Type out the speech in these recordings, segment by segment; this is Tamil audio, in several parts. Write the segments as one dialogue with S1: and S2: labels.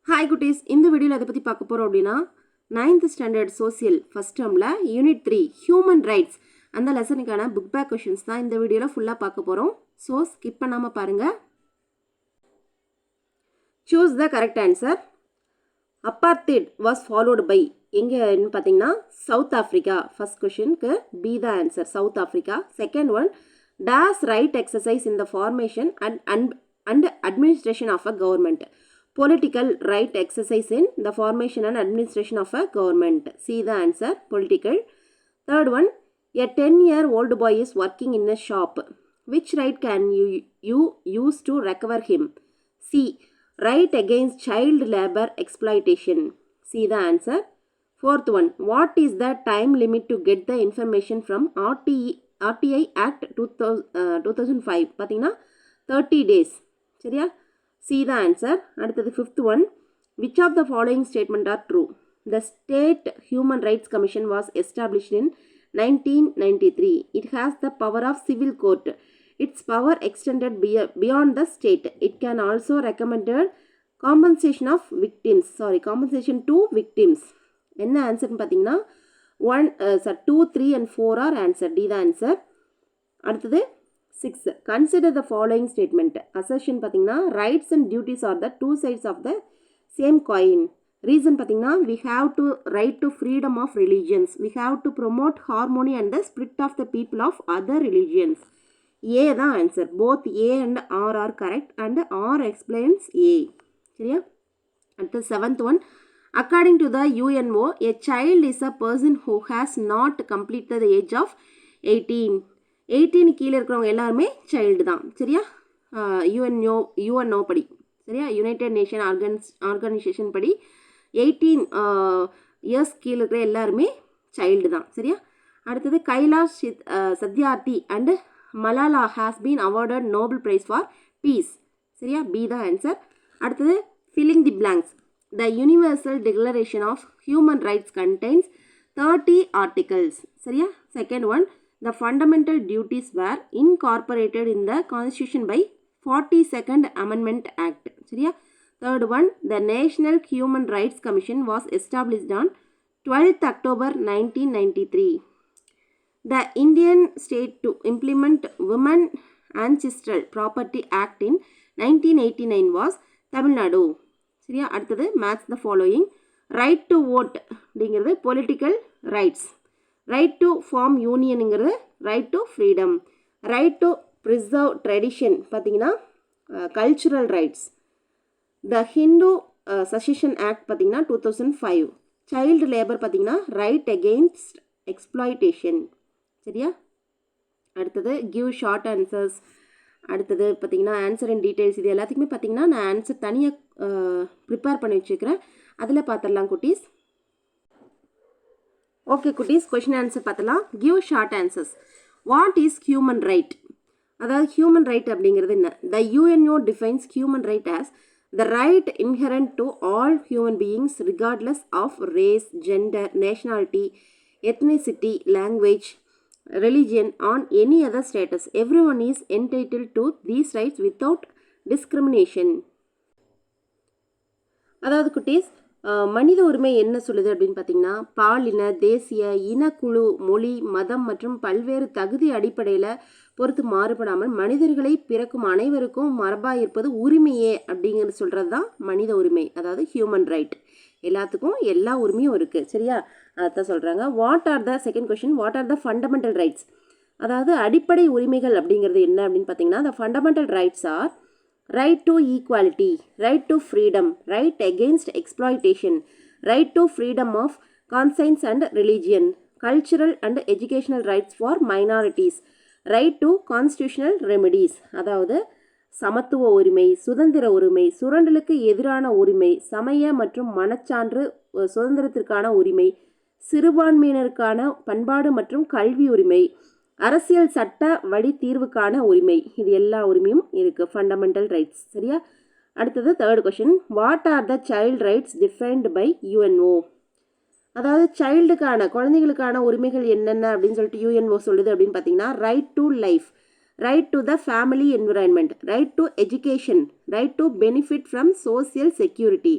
S1: ஹாய் குட்டீஸ், இந்த வீடியோவில் எதை பற்றி பார்க்க போகிறோம் அப்படின்னா 9th ஸ்டாண்டர்ட் சோசியல் ஃபஸ்ட் டேர்மில் யூனிட் 3 ஹியூமன் ரைட்ஸ் அந்த லெசனுக்கான புக் பேக் கொஷின்ஸ் தான் இந்த வீடியோவில் ஃபுல்லாக பார்க்க போகிறோம். ஸோ ஸ்கிப் பண்ணாமல் பாருங்கள். Choose the correct answer. Apartheid was followed by எங்கேன்னு பார்த்தீங்கன்னா சவுத் ஆஃப்ரிக்கா. ஃபர்ஸ்ட் கொஷினுக்கு B the answer, South Africa. Second one, this right exercise in the formation and administration of a government. Political right exercise in the formation and administration of a government. See the answer, political. Third one, a 10-year-old boy is working in a shop. Which right can you use to recover him? C, right against child labor exploitation. See the answer. Fourth one, what is the time limit to get the information from RTI Act 2005? பார்த்தீங்கன்னா 30 days. சரியா? See the answer. அடுத்தது fifth one, which of the following statement are true? The State Human Rights Commission was established in 1993. It has the power of civil court. Its power extended beyond the state. It can also recommend compensation to victims. என்ன ஆன்சர்னு பார்த்தீங்கன்னா 2, 3 and 4 are answer. D the answer. அடுத்தது 6. Consider the following statement. Assertion பார்த்தீங்கன்னா rights and duties are the two sides of the same coin. Reason பார்த்தீங்கன்னா we have to right to freedom of religions. We have to promote harmony and the split of the people of other religions. A தான் answer. Both A and R are correct and R explains A. சரியா? அடுத்த 7th one. According to the UNO, a child is a person who has not completed the age of 18. 18 கீழே இருக்கிறவங்க எல்லாருமே சைல்டு தான். சரியா? யூஎன்ஓ படி, சரியா, யுனைடெட் நேஷன் ஆர்கனைசேஷன் படி 18 இயர்ஸ் கீழே இருக்கிற எல்லாருமே சைல்டு தான். சரியா? அடுத்தது Kailash Satyarthi and Malala has been awarded Nobel prize for peace. சரியா? B the answer. அடுத்தது filling the blanks. The universal declaration of human rights contains 30 articles. சரியா? Second one, the fundamental duties were incorporated in the Constitution by 42nd Amendment Act. சரியா? Third one, the National Human Rights Commission was established on 12th October 1993. The Indian state to implement Women Ancestral Property Act in 1989 was Tamil Nadu. சரியா? அடுத்தது match the following. Right to vote அப்படிங்கிறது political rights. Right to form யூனியனுங்கிறது right to freedom. Right to preserve tradition பார்த்தீங்கன்னா cultural rights. The Hindu succession act பார்த்தீங்கன்னா 2005. சைல்டு லேபர் பார்த்தீங்கன்னா ரைட் அகெயின்ஸ்ட் எக்ஸ்ப்ளாய்டேஷன். சரியா? அடுத்தது கிவ் ஷார்ட் ஆன்சர்ஸ். அடுத்தது பார்த்தீங்கன்னா ஆன்சர் இன் டீட்டெயில்ஸ். இது எல்லாத்துக்குமே பார்த்தீங்கன்னா நான் ஆன்சர் தனியாக ப்ரிப்பேர் பண்ணி வச்சுருக்கிறேன். அதில் பார்த்துடலாம் குட்டீஸ். ஓகே குட்டீஸ், கொஷின் ஆன்சர் பார்த்தலாம். Give short answers. What is human right? அதாவது ஹியூமன் ரைட் அப்படிங்கிறது என்ன? The UNO defines human right as the right inherent to all human beings regardless of race, gender, nationality, ethnicity, language, religion, on any other status. Everyone is entitled to these rights without discrimination. அதாவது குட்டீஸ், மனித உரிமை என்ன சொல்லுது அப்படின்னு பார்த்தீங்கன்னா பாலின, தேசிய, இனக்குழு, மொழி, மதம் மற்றும் பல்வேறு தகுதி அடிப்படையில் பொறுத்து மாறுபடாமல் மனிதர்களை பிறக்கும் அனைவருக்கும் மரபாக இருப்பது உரிமையே அப்படிங்கிறது சொல்கிறது தான் மனித உரிமை, அதாவது ஹியூமன் ரைட். எல்லாத்துக்கும் எல்லா உரிமையும் இருக்குது. சரியா? அதான் சொல்கிறாங்க. What are the second question, what are the fundamental rights? அதாவது அடிப்படை உரிமைகள் அப்படிங்கிறது என்ன அப்படின்னு பார்த்தீங்கன்னா the fundamental rights are right to equality, right to freedom, right against exploitation, right to freedom of conscience and religion, cultural and educational rights for minorities, right to constitutional remedies. அதாவது சமத்துவ உரிமை, சுதந்திர உரிமை, சுரண்டலுக்கு எதிரான உரிமை, சமய மற்றும் மனச்சான்று சுதந்திரத்திற்கான உரிமை, சிறுபான்மையினருக்கான பண்பாடு மற்றும் கல்வி உரிமை, அரசியல் சட்ட வழி தீர்வுக்கான உரிமை. இது எல்லா உரிமையும் இருக்குது, ஃபண்டமெண்டல் ரைட்ஸ். சரியா? அடுத்தது third question, what are the child rights defined by UNO? அதாவது சைல்டுக்கான குழந்தைகளுக்கான உரிமைகள் என்னென்ன அப்படின்னு சொல்லிட்டு யூஎன்ஓ சொல்லுது அப்படின்னு பார்த்தீங்கன்னா right to life, right to the family environment, right to education, right to benefit from social security,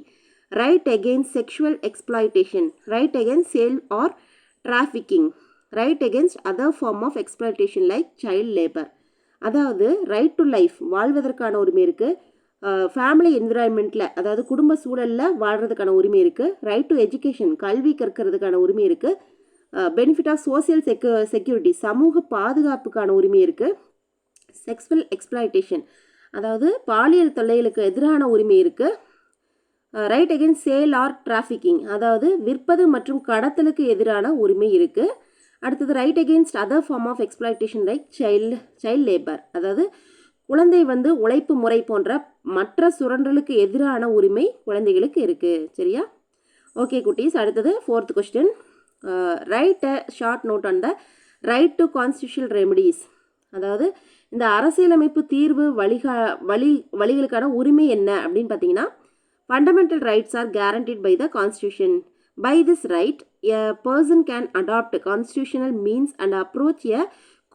S1: right against sexual exploitation, right against sale or trafficking, right against other form of exploitation like child labour. அதாவது ரைட் டு லைஃப், வாழ்வதற்கான உரிமை இருக்குது. ஃபேமிலி என்விரான்மெண்ட்டில், அதாவது குடும்ப சூழலில் வாழ்கிறதுக்கான உரிமை இருக்குது. ரைட் டு எஜுகேஷன், கல்வி கற்கிறதுக்கான உரிமை இருக்குது. பெனிஃபிட் ஆஃப் சோசியல் செக்யூரிட்டி, சமூக பாதுகாப்புக்கான உரிமை இருக்குது. செக்ஸுவல் எக்ஸ்ப்ளாய்டேஷன், அதாவது பாலியல் தொல்லைகளுக்கு எதிரான உரிமை இருக்குது. Right against sale or trafficking, அதாவது விற்பது மற்றும் கடத்தலுக்கு எதிரான உரிமை இருக்குது. அடுத்தது right against other form of exploitation like child labour, அதாவது குழந்தை உழைப்பு முறை போன்ற மற்ற சுரண்டலுக்கு எதிரான உரிமை குழந்தைகளுக்கு இருக்குது. சரியா? ஓகே குட்டீஸ், அடுத்தது 4th கொஸ்டின். Write a short note on the right to constitutional remedies, அதாவது இந்த அரசியலமைப்பு தீர்வு வழிகளுக்கான உரிமை என்ன அப்படின்னு பார்த்தீங்கன்னா, fundamental rights are guaranteed by the constitution. By this right, a person can adopt constitutional means and approach a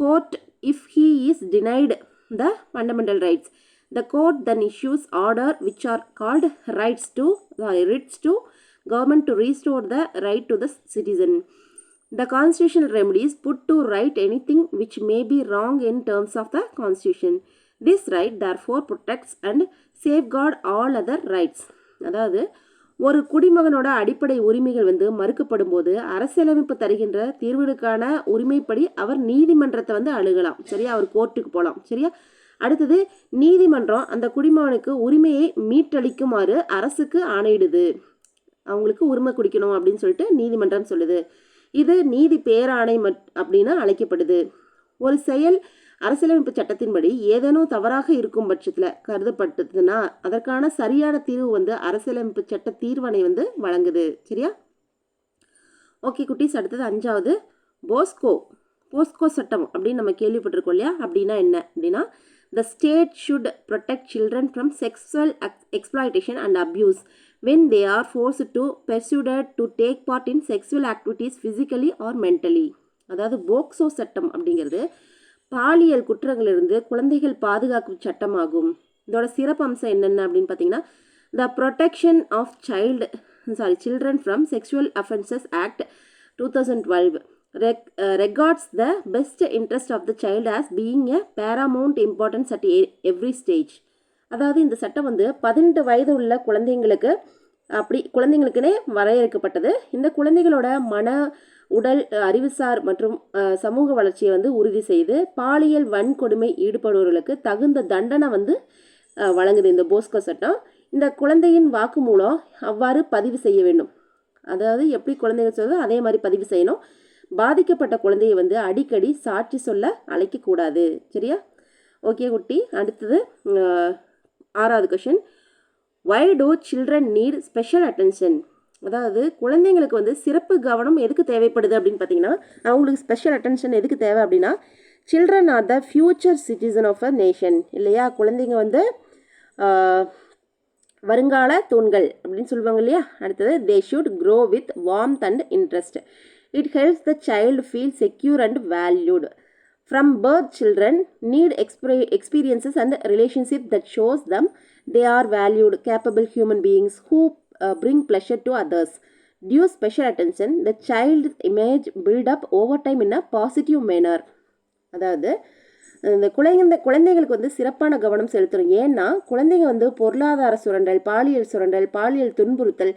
S1: court if he is denied the fundamental rights. The court then issues order which are called writs to government to restore the right to the citizen. The constitutional remedies put to right anything which may be wrong in terms of the constitution. This right therefore protects and safeguard all other rights. அதாவது ஒரு குடிமகனோட அடிப்படை உரிமைகள் மறுக்கப்படும் போது அரசியலமைப்பு தருகின்ற தீர்வுகளுக்கான உரிமைப்படி அவர் நீதிமன்றத்தை அணுகலாம். சரியா? அவர் கோர்ட்டுக்கு போகலாம். சரியா? அடுத்தது நீதிமன்றம் அந்த குடிமகனுக்கு உரிமையை மீட்டளிக்குமாறு அரசுக்கு ஆணையிடுது. அவங்களுக்கு உரிமை குடிக்கணும் அப்படின்னு சொல்லிட்டு நீதிமன்றம் சொல்லுது. இது நீதி பேராணை அப்படின்னு அழைக்கப்படுது. ஒரு செயல் அரசியலமைப்பு சட்டத்தின்படி ஏதேனும் தவறாக இருக்கும் பட்சத்தில் கருதப்பட்டதுன்னா அதற்கான சரியான தீர்வு அரசியலமைப்பு சட்ட தீர்வணை வழங்குது. சரியா? ஓகே குட்டீஸ், அடுத்தது 5வது போஸ்கோ சட்டம் அப்படின்னு நம்ம கேள்விப்பட்டிருக்கோம் இல்லையா? அப்படின்னா என்ன அப்படின்னா, the state should protect children from sexual exploitation and abuse when they are forced to persuaded to take part in sexual activities physically or mentally. அதாவது போக்சோ சட்டம் அப்படிங்கிறது பாலியல் குற்றங்களிலிருந்து குழந்தைகள் பாதுகாக்கும் சட்டமாகும். இதோட சிறப்பு அம்சம் என்னென்ன அப்படின்னு பார்த்தீங்கன்னா, the protection of children from sexual offences act 2012 regards the best interest of the child as being a paramount importance at every stage. அதாவது இந்த சட்டம் 18 வயது உள்ள குழந்தைங்களுக்குனே வரையறுக்கப்பட்டது. இந்த குழந்தைகளோட மன, உடல், அறிவுசார் மற்றும் சமூக வளர்ச்சியை உறுதி செய்து பாலியல் வன்கொடுமை ஈடுபடுபவர்களுக்கு தகுந்த தண்டனை வழங்குது இந்த போஸ்கோ சட்டம். இந்த குழந்தையின் வாக்குமூலம் அவ்வாறு பதிவு செய்ய வேண்டும். அதாவது எப்படி குழந்தைகள் சொல்லுதோ அதே மாதிரி பதிவு செய்யணும். பாதிக்கப்பட்ட குழந்தையை அடிக்கடி சாட்சி சொல்ல அழைக்கக்கூடாது. சரியா? ஓகே குட்டி, அடுத்தது 6வது question. Why do children need special attention? அதாவது குழந்தைங்களுக்கு சிறப்பு கவனம் எதுக்கு தேவைப்படுது அப்படின்னு பார்த்தீங்கன்னா, அவங்களுக்கு ஸ்பெஷல் அட்டென்ஷன் எதுக்கு தேவை அப்படின்னா, children are the future citizen of a nation இல்லையா? குழந்தைங்க வருங்கால தூண்கள் அப்படின்னு சொல்லுவாங்க இல்லையா? அடுத்தது they should grow with warmth and interest. It helps the child feel secure and valued. From birth, children need experiences and relationship that shows them they are valued, capable human beings who bring pleasure to others. Due special attention, the child's image build up over time in a positive manner. அதாவது இந்த குழந்தைங்களுக்கு சிறப்பான கவனம் செலுத்தணும். ஏன்னா குழந்தைங்க பொருளாதார சுரண்டல், பாலியல் துன்புறுத்தல்,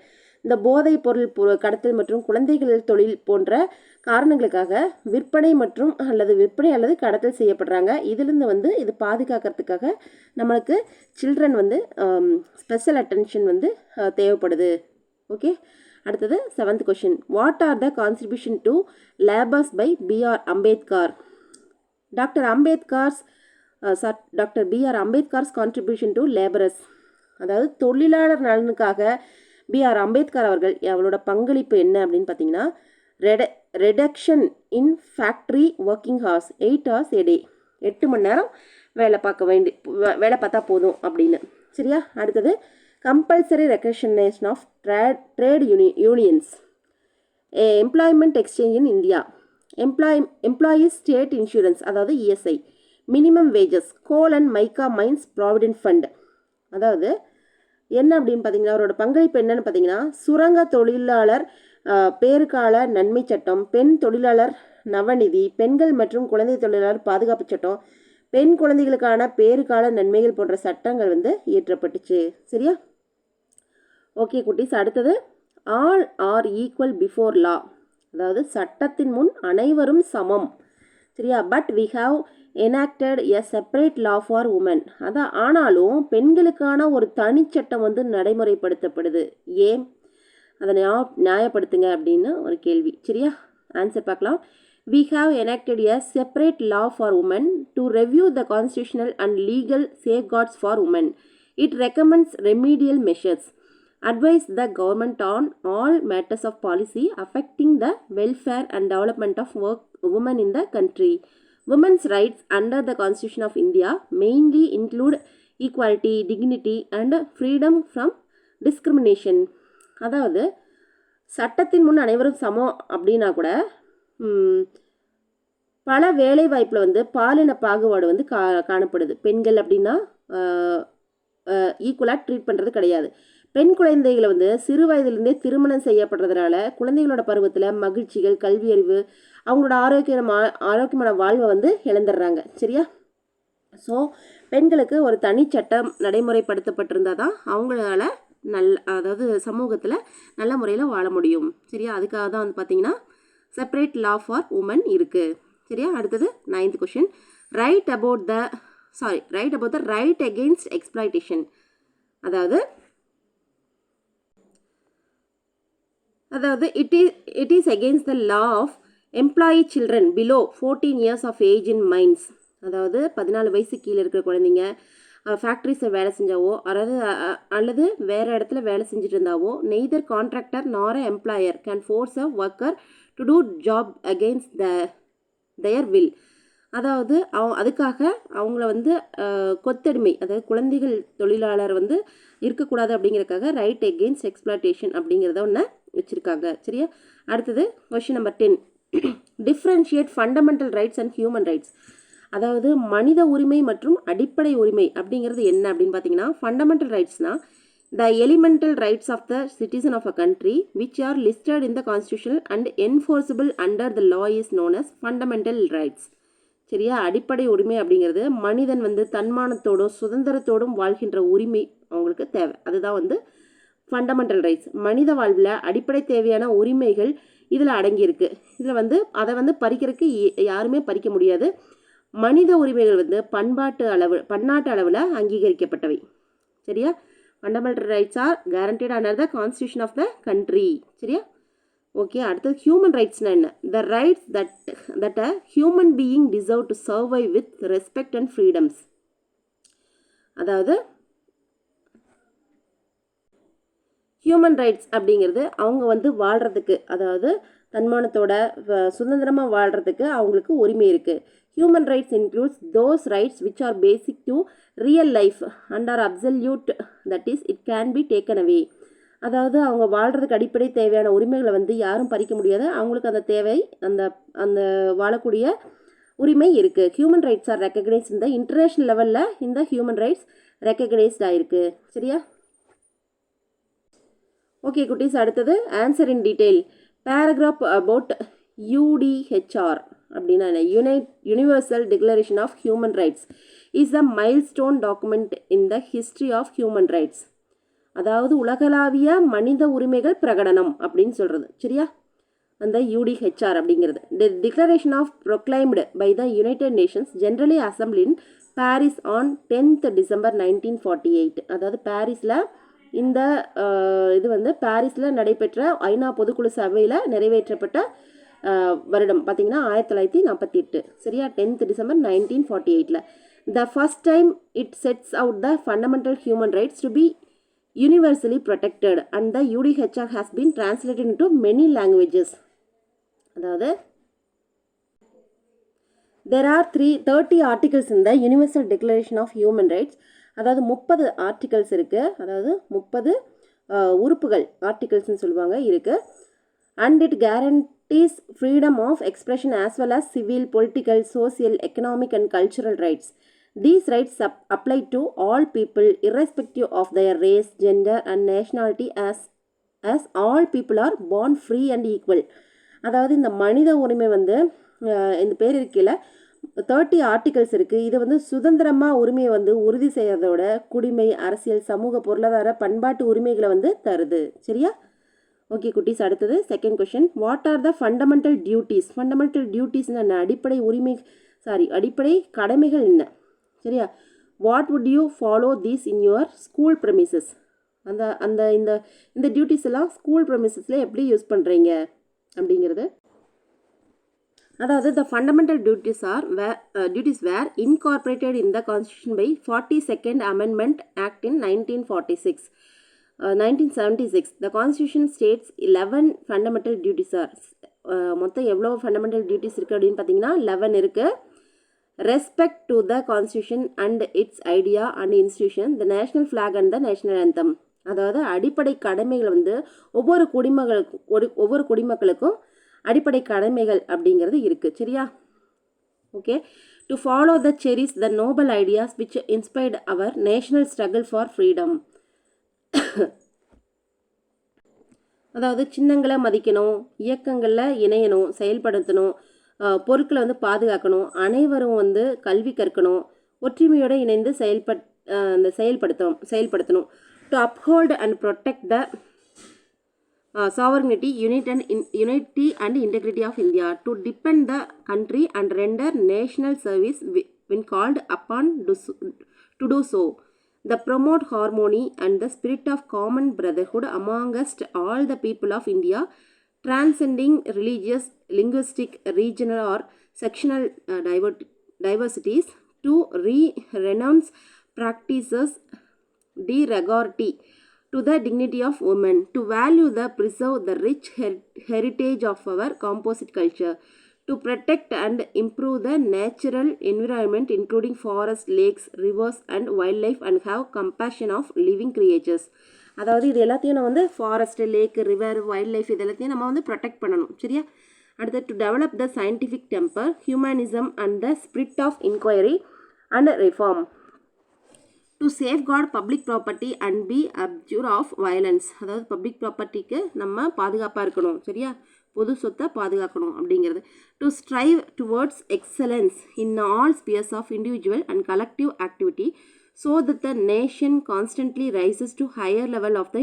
S1: இந்த போதைப் பொருள் கடத்தல் மற்றும் குழந்தைகள் தொழில் போன்ற காரணங்களுக்காக விற்பனை அல்லது கடத்தல் செய்யப்படுறாங்க. இதிலிருந்து இது பாதுகாக்கிறதுக்காக நம்மளுக்கு சில்ட்ரன் ஸ்பெஷல் அட்டென்ஷன் தேவைப்படுது. ஓகே, அடுத்தது 7th question. What are the contribution to labours by B.R. Ambedkar? Doctor B.R. Ambedkar's contribution to labourers, அதாவது தொழிலாளர் நலனுக்காக B.R. அம்பேத்கர் அவளோட பங்களிப்பு என்ன அப்படின்னு பார்த்தீங்கன்னா, reduction in factory working hours 8 hours a day, 8 மணி நேரம் வேலை பார்த்தா போதும் அப்படின்னு. சரியா? அடுத்தது compulsory recognition of trade unions, employment exchange in India, employees state insurance அதாவது ESI, minimum wages, coal and mica mines provident fund. அதாவது என்ன அப்படின்னு பார்த்தீங்கன்னா அவரோட பங்களிப்பு என்னன்னு பார்த்தீங்கன்னா சுரங்க தொழிலாளர் பேறுகால நன்மை சட்டம், பெண் தொழிலாளர் நவநிதி, பெண்கள் மற்றும் குழந்தை தொழிலாளர் பாதுகாப்பு சட்டம், பெண் குழந்தைகளுக்கான பேறுகால நன்மைகள் போன்ற சட்டங்கள் வந்து இயற்றப்பட்டுச்சு. சரியா? ஓகே குட்டீஸ், அடுத்தது all are equal before law, அதாவது சட்டத்தின் முன் அனைவரும் சமம். சரியா? But we have enacted a separate law for women. அதான் ஆனாலும் பெண்களுக்கான ஒரு தனிச்சட்டம் வந்து நடைமுறைப்படுத்தப்படுது. ஏன்? அதை நியாயப்படுத்துங்க அப்படின்னு ஒரு கேள்வி. சரியா? ஆன்சர் பார்க்கலாம். We have enacted a separate law for women to review the constitutional and legal safeguards for women. It recommends remedial measures, advise the government on all matters of policy affecting the welfare and development of women in the country. Women's rights under the Constitution of India mainly include equality, dignity and freedom from discrimination. அதாவது சட்டத்தின் முன் அனைவரும் சமம் அப்படின்னா கூட பல வேலை வாய்ப்பில் வந்து பாலின பாகுபாடு வந்து காணப்படுது. பெண்கள் அப்படின்னா ஈக்குவலாக ட்ரீட் பண்ணுறது கிடையாது. பெண் குழந்தைகளை வந்து சிறு வயதிலிருந்தே திருமணம் செய்யப்படுறதுனால குழந்தைகளோட பருவத்தில் மகிழ்ச்சிகள், கல்வியறிவு, அவங்களோட ஆரோக்கியமான வாழ்வை வந்து இழந்துடுறாங்க. சரியா? ஸோ பெண்களுக்கு ஒரு தனி சட்டம் நடைமுறைப்படுத்தப்பட்டிருந்தால் தான் அவங்களால அதாவது சமூகத்தில் நல்ல முறையில் வாழ முடியும். சரியா? அதுக்காக தான் வந்து பார்த்தீங்கன்னா செப்பரேட் லா ஃபார் உமன் இருக்குது. சரியா? அடுத்தது 9th question. Right about the right against exploitation. அதாவது it is against the law of employee children below 14 years of age in mines. அதாவது 14 வயசு கீழே இருக்கிற குழந்தைங்க ஃபேக்ட்ரிஸில் வேலை செஞ்சாவோ அல்லது வேறு இடத்துல வேலை செஞ்சுட்டு இருந்தாவோ neither contractor nor employer can force a worker to do job against their will. அதாவது அதுக்காக அவங்கள வந்து கொத்தடிமை, அதாவது குழந்தைகள் தொழிலாளர் வந்து இருக்கக்கூடாது அப்படிங்கிறதுக்காக ரைட் எகெயின்ஸ்ட் எக்ஸ்ப்ளாய்டேஷன் அப்படிங்கிறத ஒன்று வச்சுருக்காங்க. சரியா? அடுத்தது question number 10. Differentiate fundamental rights and human rights. அதாவது மனித உரிமை மற்றும் அடிப்படை உரிமை அப்படிங்கிறது என்ன அப்படின்னு பார்த்தீங்கன்னா ஃபண்டமெண்டல் ரைட்ஸ்னால் the elemental rights of the citizen of a country which are listed in the constitution and enforceable under the law is known as fundamental rights. சரியா? அடிப்படை உரிமை அப்படிங்கிறது மனிதன் வந்து தன்மானத்தோடும் சுதந்திரத்தோடும் வாழ்கின்ற உரிமை அவங்களுக்கு தேவை. அதுதான் வந்து ஃபண்டமெண்டல் ரைட்ஸ். மனித வாழ்வில் அடிப்படை தேவையான உரிமைகள் இதில் அடங்கியிருக்கு. இதில் வந்து அதை வந்து பறிக்கிறதுக்கு யாருமே பறிக்க முடியாது. மனித உரிமைகள் வந்து பன்னாட்டு அளவில் அங்கீகரிக்கப்பட்டவை. சரியா? Fundamental rights are guaranteed under the constitution of the country. சரியா? ஓகே, அடுத்தது ஹியூமன் ரைட்ஸ்னால் என்ன? The rights that a human being deserve to survive with respect and freedoms. அதாவது ஹியூமன் ரைட்ஸ் அப்படிங்கிறது அவங்க வந்து வாழ்கிறதுக்கு, அதாவது தன்மானத்தோட சுதந்திரமாக வாழ்கிறதுக்கு அவங்களுக்கு உரிமை இருக்குது. Human rights includes those rights which are basic to real life and are absolute, that is it can be taken away. அதாவது அவங்க வாழ்கிறதுக்கு அடிப்படை தேவையான உரிமைகளை வந்து யாரும் பறிக்க முடியாது. அவங்களுக்கு அந்த தேவை, அந்த வாழக்கூடிய உரிமை இருக்குது. ஹியூமன் ரைட்ஸ் ஆர் ரெக்கக்னைஸ்ட் இந்த இன்டர்நேஷ்னல் லெவலில் இந்த ஹியூமன் ரைட்ஸ் ரெக்கக்னைஸ்ட் ஆகிருக்கு. சரியா? ஓகே குட்டீஸ், அடுத்தது answer in detail. Paragraph about UDHR அப்படின்னா universal declaration of human rights is a milestone document in the history of human rights. அதாவது உலகளாவிய மனித உரிமைகள் பிரகடனம் அப்படின்னு சொல்கிறது. சரியா? அந்த யூடிஹெச்ஆர் அப்படிங்கிறது the declaration of proclaimed by the United Nations generally assemble in Paris on 10th December 1948. அதாவது பாரிஸில் இந்த இது வந்து பாரிஸில் நடைபெற்ற ஐநா பொதுக்குழு சபையில் நிறைவேற்றப்பட்ட வருடம் பார்த்திங்கன்னா 1948. சரியா? 10th December 1948. The first time it sets out the fundamental human rights to be universally protected and the UDHR has been translated into many languages. அதாவது there are 30 articles in the Universal Declaration of Human Rights. அதாவது 30 ஆர்டிகல்ஸ் இருக்குது. அதாவது 30 உறுப்புகள் ஆர்டிகல்ஸ்னு சொல்லுவாங்க இருக்குது. And it guarantees freedom of expression as well as civil, political, social, economic and cultural rights. These rights apply to all people irrespective of their race, gender and nationality as all people are born free and equal. அதாவது இந்த மனித உரிமை வந்து இந்த பேர் இருக்கையில் 30 ஆர்டிகல்ஸ் இருக்குது. இது வந்து சுதந்திரமாக உரிமையை வந்து உறுதி செய்யறதோட குடிமை, அரசியல், சமூக, பொருளாதார, பண்பாட்டு உரிமைகளை வந்து தருது. சரியா? ஓகே குட்டீஸ், அடுத்தது second question. What are the fundamental duties? Fundamental duties என்ன? அடிப்படை உரிமை அடிப்படை கடமைகள் என்ன? சரியா? What would you follow these in your school premises? அந்த அந்த இந்த இந்த டியூட்டிஸ் எல்லாம் ஸ்கூல் ப்ரெமிசஸில் எப்படி யூஸ் பண்ணுறீங்க அப்படிங்கிறது. அதாவது the fundamental duties were incorporated in the constitution by 42nd amendment act in 1976. The constitution states 11 fundamental duties are மொத்தம் எவ்வளோ ஃபண்டமெண்டல் டியூட்டிஸ் இருக்குது அப்படின்னு பார்த்தீங்கன்னா 11 இருக்குது. Respect to the constitution and its idea and institution, the national flag and the national anthem. அதாவது அடிப்படை கடமைகள் வந்து ஒவ்வொரு குடிமக்களுக்கும் அடிப்படை கடமைகள் அப்படிங்கிறது இருக்குது. சரியா? Okay. To follow the cherish the noble ideas which inspired our national struggle for freedom. அதாவது சின்னங்களை மதிக்கணும், இயக்கங்களில் இணையணும், செயல்படுத்தணும், பொருட்களை வந்து பாதுகாக்கணும், அனைவரும் வந்து கல்வி கற்கணும், ஒற்றுமையோடு இணைந்து செயல்படுத்தணும். To uphold and protect the sovereignty, unity and integrity of India, to defend the country and render national service when called upon to do so, the promote harmony and the spirit of common brotherhood amongst all the people of India, transcending religious, linguistic, regional or sectional diversities, to renounce practices derogatory to the dignity of women, to value the preserve the rich heritage of our composite culture, to protect and improve the natural environment including forests, lakes, rivers and wildlife, and have compassion of living creatures. அதாவது இது எல்லாத்தையும் நம்ம வந்து forest, lake, river, wild life இது எல்லாத்தையும் நம்ம வந்து ப்ரொடெக்ட் பண்ணணும். சரியா? அடுத்து to develop the scientific temper, humanism and the spirit of inquiry and reform, to safeguard public property and be abjure of violence. அதாவது பப்ளிக் ப்ராப்பர்ட்டிக்கு நம்ம பாதுகாப்பாக இருக்கணும். சரியா? பொது சொத்தை பாதுகாக்கணும் அப்படிங்கிறது. To strive towards excellence in all spheres of individual and collective activity so that the nation constantly rises to higher level of the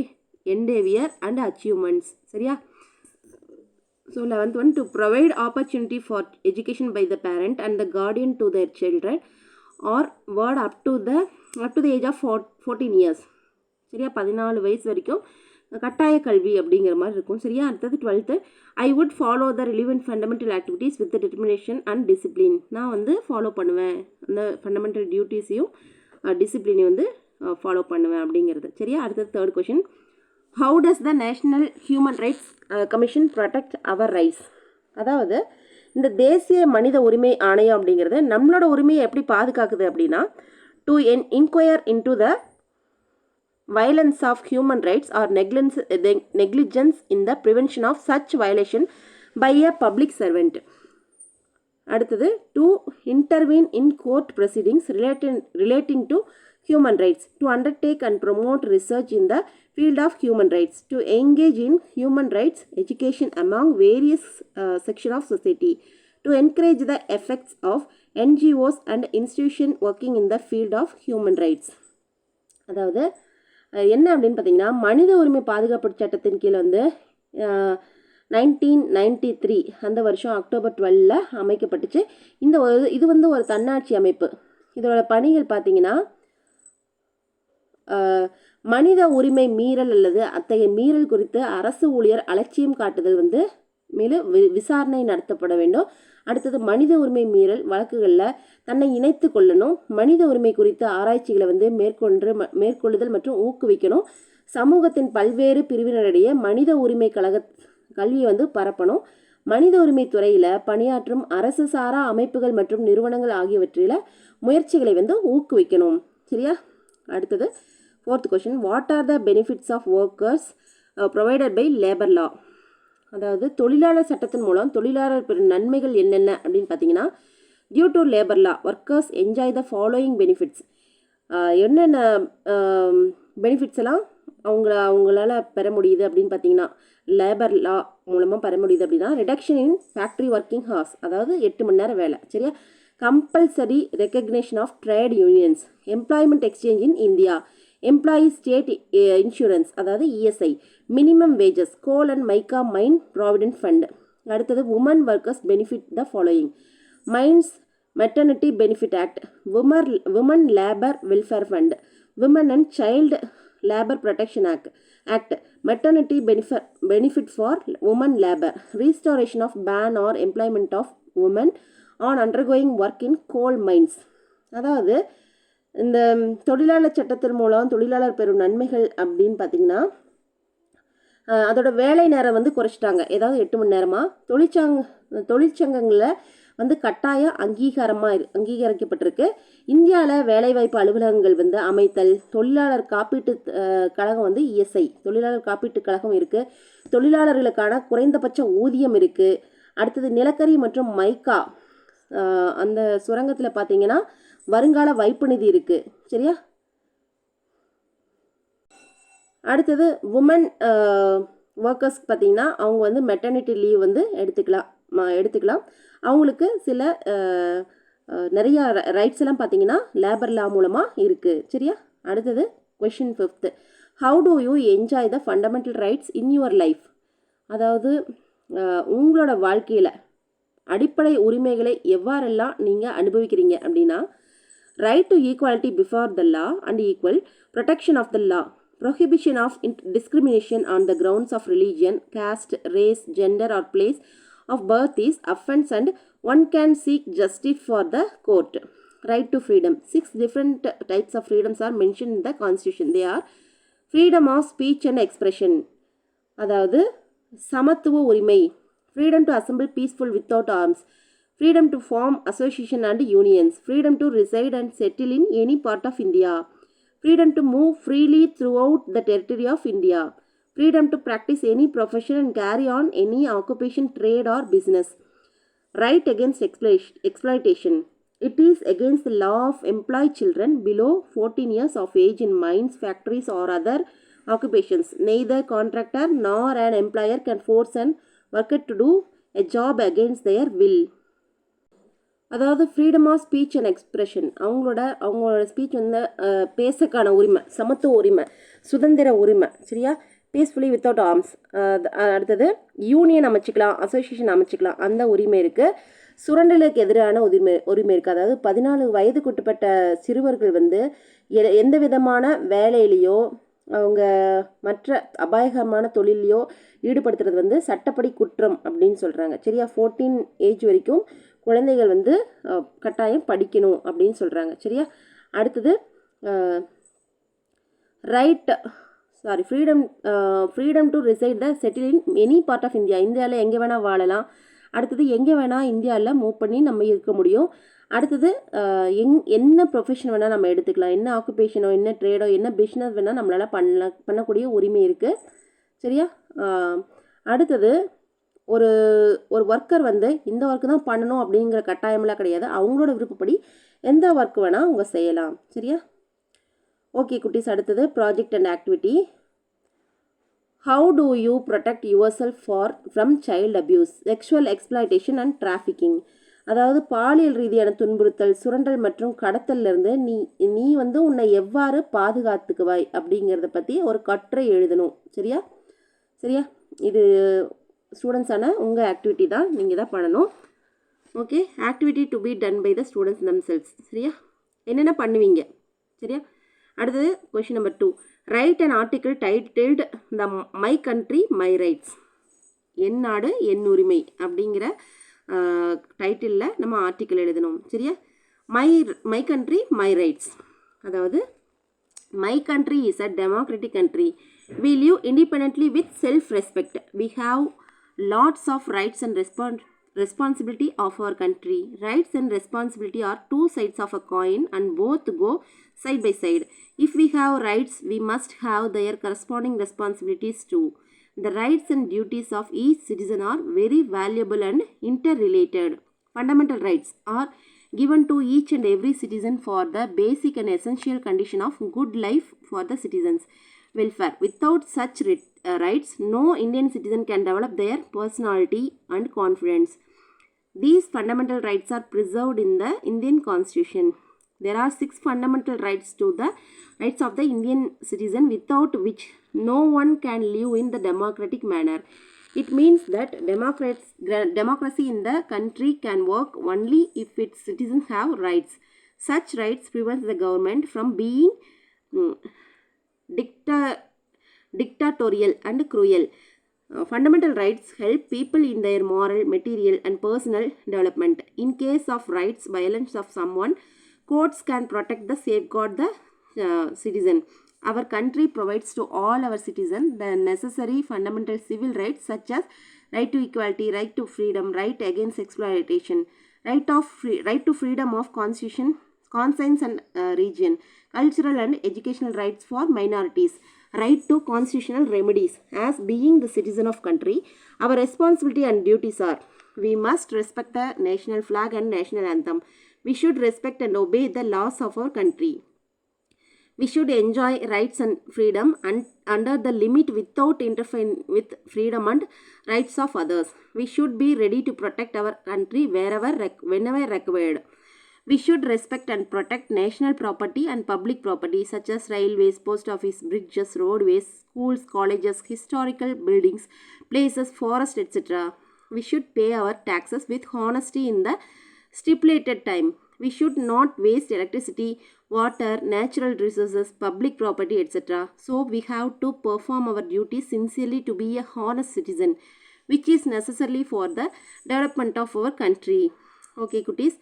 S1: endeavour and achievements. சரியா? So 11th one, to provide opportunity for education by the parent and the guardian to their children or ward up to the age of 14 years. சரியா? 14 வயசு வரைக்கும் கட்டாய கல்வி அப்படிங்கிற மாதிரி இருக்கும். சரியா? அடுத்தது 12th, I would follow the relevant fundamental activities with determination and discipline. நான் வந்து ஃபாலோ பண்ணுவேன், அந்த ஃபண்டமெண்டல் டியூட்டிஸையும் டிசிப்ளினையும் வந்து ஃபாலோ பண்ணுவேன் அப்படிங்கிறது. சரியா? அடுத்தது third question. How does the national human rights commission protect our rights? அதாவது இந்த தேசிய மனித உரிமை ஆணையம் அப்படிங்கிறது நம்மளோட உரிமையை எப்படி பாதுகாக்குது அப்படின்னா, to enquire into the violence of human rights or negligence in the prevention of such violation by a public servant. அடுத்தது to intervene in court proceedings relating to human rights, to undertake and promote research in the field of human rights, to engage in human rights education among various sections of society, to encourage the effects of NGOs and institutions working in the field of human rights. அதாவது என்ன அப்படின்னு பார்த்தீங்கன்னா, மனித உரிமை பாதுகாப்பு சட்டத்தின் கீழே வந்து 1993 அந்த வருஷம் October 12 அமைக்கப்பட்டுச்சு. இது வந்து ஒரு தன்னாட்சி அமைப்பு. இதோட பணிகள் பார்த்தீங்கன்னா, மனித உரிமை மீறல் அல்லது அத்தகைய மீறல் குறித்து அரசு ஊழியர் அலட்சியம் காட்டுதல் வந்து மேலும் விசாரணை நடத்தப்பட வேண்டும். அடுத்தது மனித உரிமை மீறல் வழக்குகளில் தன்னை இணைத்து கொள்ளணும். மனித உரிமை குறித்த ஆராய்ச்சிகளை வந்து மேற்கொள்ளுதல் மற்றும் ஊக்குவிக்கணும். சமூகத்தின் பல்வேறு பிரிவினரிடையே மனித உரிமை கல்வியை வந்து பரப்பணும். மனித உரிமை துறையில் பணியாற்றும் அரசு சாரா அமைப்புகள் மற்றும் நிறுவனங்கள் ஆகியவற்றில் முயற்சிகளை வந்து ஊக்குவிக்கணும். சரியா? அடுத்தது fourth question. What are the benefits of workers provided by labour law? அதாவது தொழிலாளர் சட்டத்தின் மூலம் தொழிலாளர் பெறும் நன்மைகள் என்னென்ன அப்படின்னு பார்த்தீங்கன்னா, Due to labor law, workers enjoy the following benefits. என்னென்ன பெனிஃபிட்ஸ் எல்லாம் அவங்களால பெற முடியுது அப்படின்னு பார்த்தீங்கன்னா, லேபர் லா மூலமாக பெற முடியுது அப்படின்னா, reduction in factory working hours, அதாவது 8 மணி நேரம் வேலை, சரியா? Compulsory recognition of trade unions, employment exchange in India, employee state insurance அதாவது ESI, minimum wages, coal and mica mine provident fund. அடுத்தது woman workers benefit the following: mines maternity benefit act, woman labour welfare fund, women and child labour protection act, maternity benefit for woman labour, restoration of ban or employment of woman on undergoing work in coal mines. அதாவது இந்த தொழிலாளர் சட்டத்தின் மூலம் தொழிலாளர் பெறும் நன்மைகள் அப்படின்னு பார்த்தீங்கன்னா, அதோட வேலை நேரம் வந்து குறைச்சிட்டாங்க. ஏதாவது 8 மணி நேரமாக தொழிற்சங்கங்களில் வந்து கட்டாய அங்கீகரிக்கப்பட்டிருக்கு. இந்தியாவில் வேலைவாய்ப்பு அலுவலகங்கள் வந்து அமைத்தல், தொழிலாளர் காப்பீட்டு கழகம் வந்து இஎஸ்ஐ, தொழிலாளர் காப்பீட்டு கழகம் இருக்குது. தொழிலாளர்களுக்கான குறைந்தபட்ச ஊதியம் இருக்குது. அடுத்தது நிலக்கரி மற்றும் மைக்கா அந்த சுரங்கத்தில் பார்த்தீங்கன்னா வருங்கால வைப்பு நிதி இருக்குது, சரியா? அடுத்தது உமன் ஒர்க்கர்ஸ் பார்த்திங்கன்னா அவங்க வந்து மெட்டர்னிட்டி லீவ் வந்து எடுத்துக்கலாம். அவங்களுக்கு சில நிறையா ரைட்ஸ் எல்லாம் பார்த்திங்கன்னா லேபர் லா மூலமாக இருக்குது, சரியா? அடுத்தது question 5th: how do you enjoy the fundamental rights in your life? அதாவது உங்களோட வாழ்க்கையில் அடிப்படை உரிமைகளை எவ்வாறெல்லாம் நீங்கள் அனுபவிக்கிறீங்க அப்படின்னா, right to equality before the law and equal protection of the law, prohibition of discrimination on the grounds of religion, caste, race, gender or place of birth is offense and one can seek justice for the court. Right to freedom. 6 different types of freedoms are mentioned in the constitution. They are freedom of speech and expression, அதாவது சமத்துவ உரிமை, freedom to assemble peaceful without arms, freedom to form association and unions, freedom to reside and settle in any part of India, freedom to move freely throughout the territory of India, freedom to practice any profession and carry on any occupation, trade or business, right against exploitation. It is against the law of employ children below 14 years of age in mines, factories or other occupations. Neither contractor nor an employer can force an worker to do a job against their will. அதாவது freedom of speech and expression, அவங்களோட ஸ்பீச் வந்து பேசக்கான உரிமை, சமத்துவ உரிமை, சுதந்திர உரிமை, சரியா? Peacefully without arms. அடுத்தது யூனியன் அமைச்சிக்கலாம், அசோசியேஷன் அமைச்சிக்கலாம், அந்த உரிமை இருக்குது. சுரண்டலுக்கு எதிரான உரிமை இருக்குது. அதாவது 14 வயதுக்குட்பட்ட சிறுவர்கள் வந்து எந்த விதமான வேலையிலையோ அவங்க மற்ற அபாயகரமான தொழிலையோ ஈடுபடுத்துறது வந்து சட்டப்படி குற்றம் அப்படின்னு சொல்கிறாங்க, சரியா? 14 ஏஜ் வரைக்கும் குழந்தைகள் வந்து கட்டாயம் படிக்கணும் அப்படின்னு சொல்கிறாங்க, சரியா? அடுத்தது freedom to reside the settle in any part of India, இந்தியாவில் எங்கே வேணால் வாழலாம். அடுத்தது எங்கே வேணால் இந்தியாவில் மூவ் பண்ணி நம்ம இருக்க முடியும். அடுத்தது என்ன ப்ரொஃபஷன் வேணால் நம்ம எடுத்துக்கலாம், என்ன ஆக்குபேஷனோ, என்ன ட்ரேடோ, என்ன பிஸ்னஸ் வேணால் நம்மளால் பண்ணக்கூடிய உரிமை இருக்குது, சரியா? அடுத்தது ஒரு ஒர்க்கர் வந்து இந்த ஒர்க்கு தான் பண்ணணும் அப்படிங்கிற கட்டாயமெல்லாம் கிடையாது. அவங்களோட விருப்பப்படி எந்த ஒர்க் வேணால் அவங்க செய்யலாம், சரியா? ஓகே குட்டீஸ், அடுத்தது project and activity. How do you protect your self from child abuse, sexual exploitation and trafficking? அதாவது பாலியல் ரீதியான துன்புறுத்தல், சுரண்டல் மற்றும் கடத்தலிருந்து நீ வந்து உன்னை எவ்வாறு பாதுகாத்துக்குவாய் அப்படிங்கிறத பற்றி ஒரு கட்டுரை எழுதணும், சரியா? இது ஸ்டூடெண்ட்ஸான உங்கள் ஆக்டிவிட்டி தான், நீங்கள் தான் பண்ணணும். Okay, activity to be done by the students themselves, சரியா? என்னென்ன பண்ணுவீங்க, சரியா? அடுத்தது question number 2: write an article titled the my country my rights, என் நாடு என் உரிமை அப்படிங்கிற டைட்டிலில் நம்ம ஆர்டிக்கிள் எழுதணும், சரியா? மை கண்ட்ரி மை ரைட்ஸ், அதாவது my country is a democratic country. We live independently with self-respect. We have lots of rights and responsibility of our country. Rights and responsibility are two sides of a coin and both go side by side. If we have rights, we must have their corresponding responsibilities too. The rights and duties of each citizen are very valuable and interrelated. Fundamental rights are given to each and every citizen for the basic and essential condition of good life for the citizens' welfare. Without such rights, no Indian citizen can develop their personality and confidence. These fundamental rights are preserved in the Indian Constitution. There are 6 fundamental rights to the rights of the Indian citizen without which no one can live in the democratic manner. It means that democracy in the country can work only if its citizens have rights. Such rights prevent the government from being dictatorial and cruel. Fundamental rights help people in their moral, material and personal development. In case of rights violence of someone, courts can protect the safeguard the citizen. Our country provides to all our citizens the necessary fundamental civil rights such as right to equality, right to freedom, right against exploitation, right to freedom of constitution, conscience and religion, cultural and educational rights for minorities, right to constitutional remedies. As being the citizen of country, our responsibility and duties are: we must respect the national flag and national anthem. We should respect and obey the laws of our country. We should enjoy rights and freedom and under the limit without interfering with freedom and rights of others. We should be ready to protect our country whenever required. We should respect and protect national property and public property such as railways, post office, bridges, roadways, schools, colleges, historical buildings, places, forests, etc. We should pay our taxes with honesty in the stipulated time. We should not waste electricity, water, natural resources, public property, etc. So we have to perform our duty sincerely to be a honest citizen, which is necessary for the development of our country. Okay, குட்டீஸ்,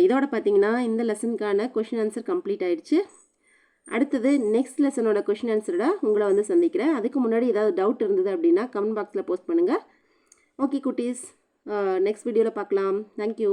S1: இதோட பார்த்தீங்கன்னா இந்த லெசனுக்கான கொஷின் ஆன்சர் கம்ப்ளீட் ஆயிடுச்சு. அடுத்தது நெக்ஸ்ட் லெசனோட கொஷின் ஆன்சரோட உங்களை வந்து சந்திக்கிறேன். அதுக்கு முன்னாடி ஏதாவது டவுட் இருந்தது அப்படின்னா கமெண்ட் பாக்ஸில் போஸ்ட் பண்ணுங்கள். ஓகே குட்டீஸ், நெக்ஸ்ட் வீடியோவில் பார்க்கலாம். தேங்க்யூ.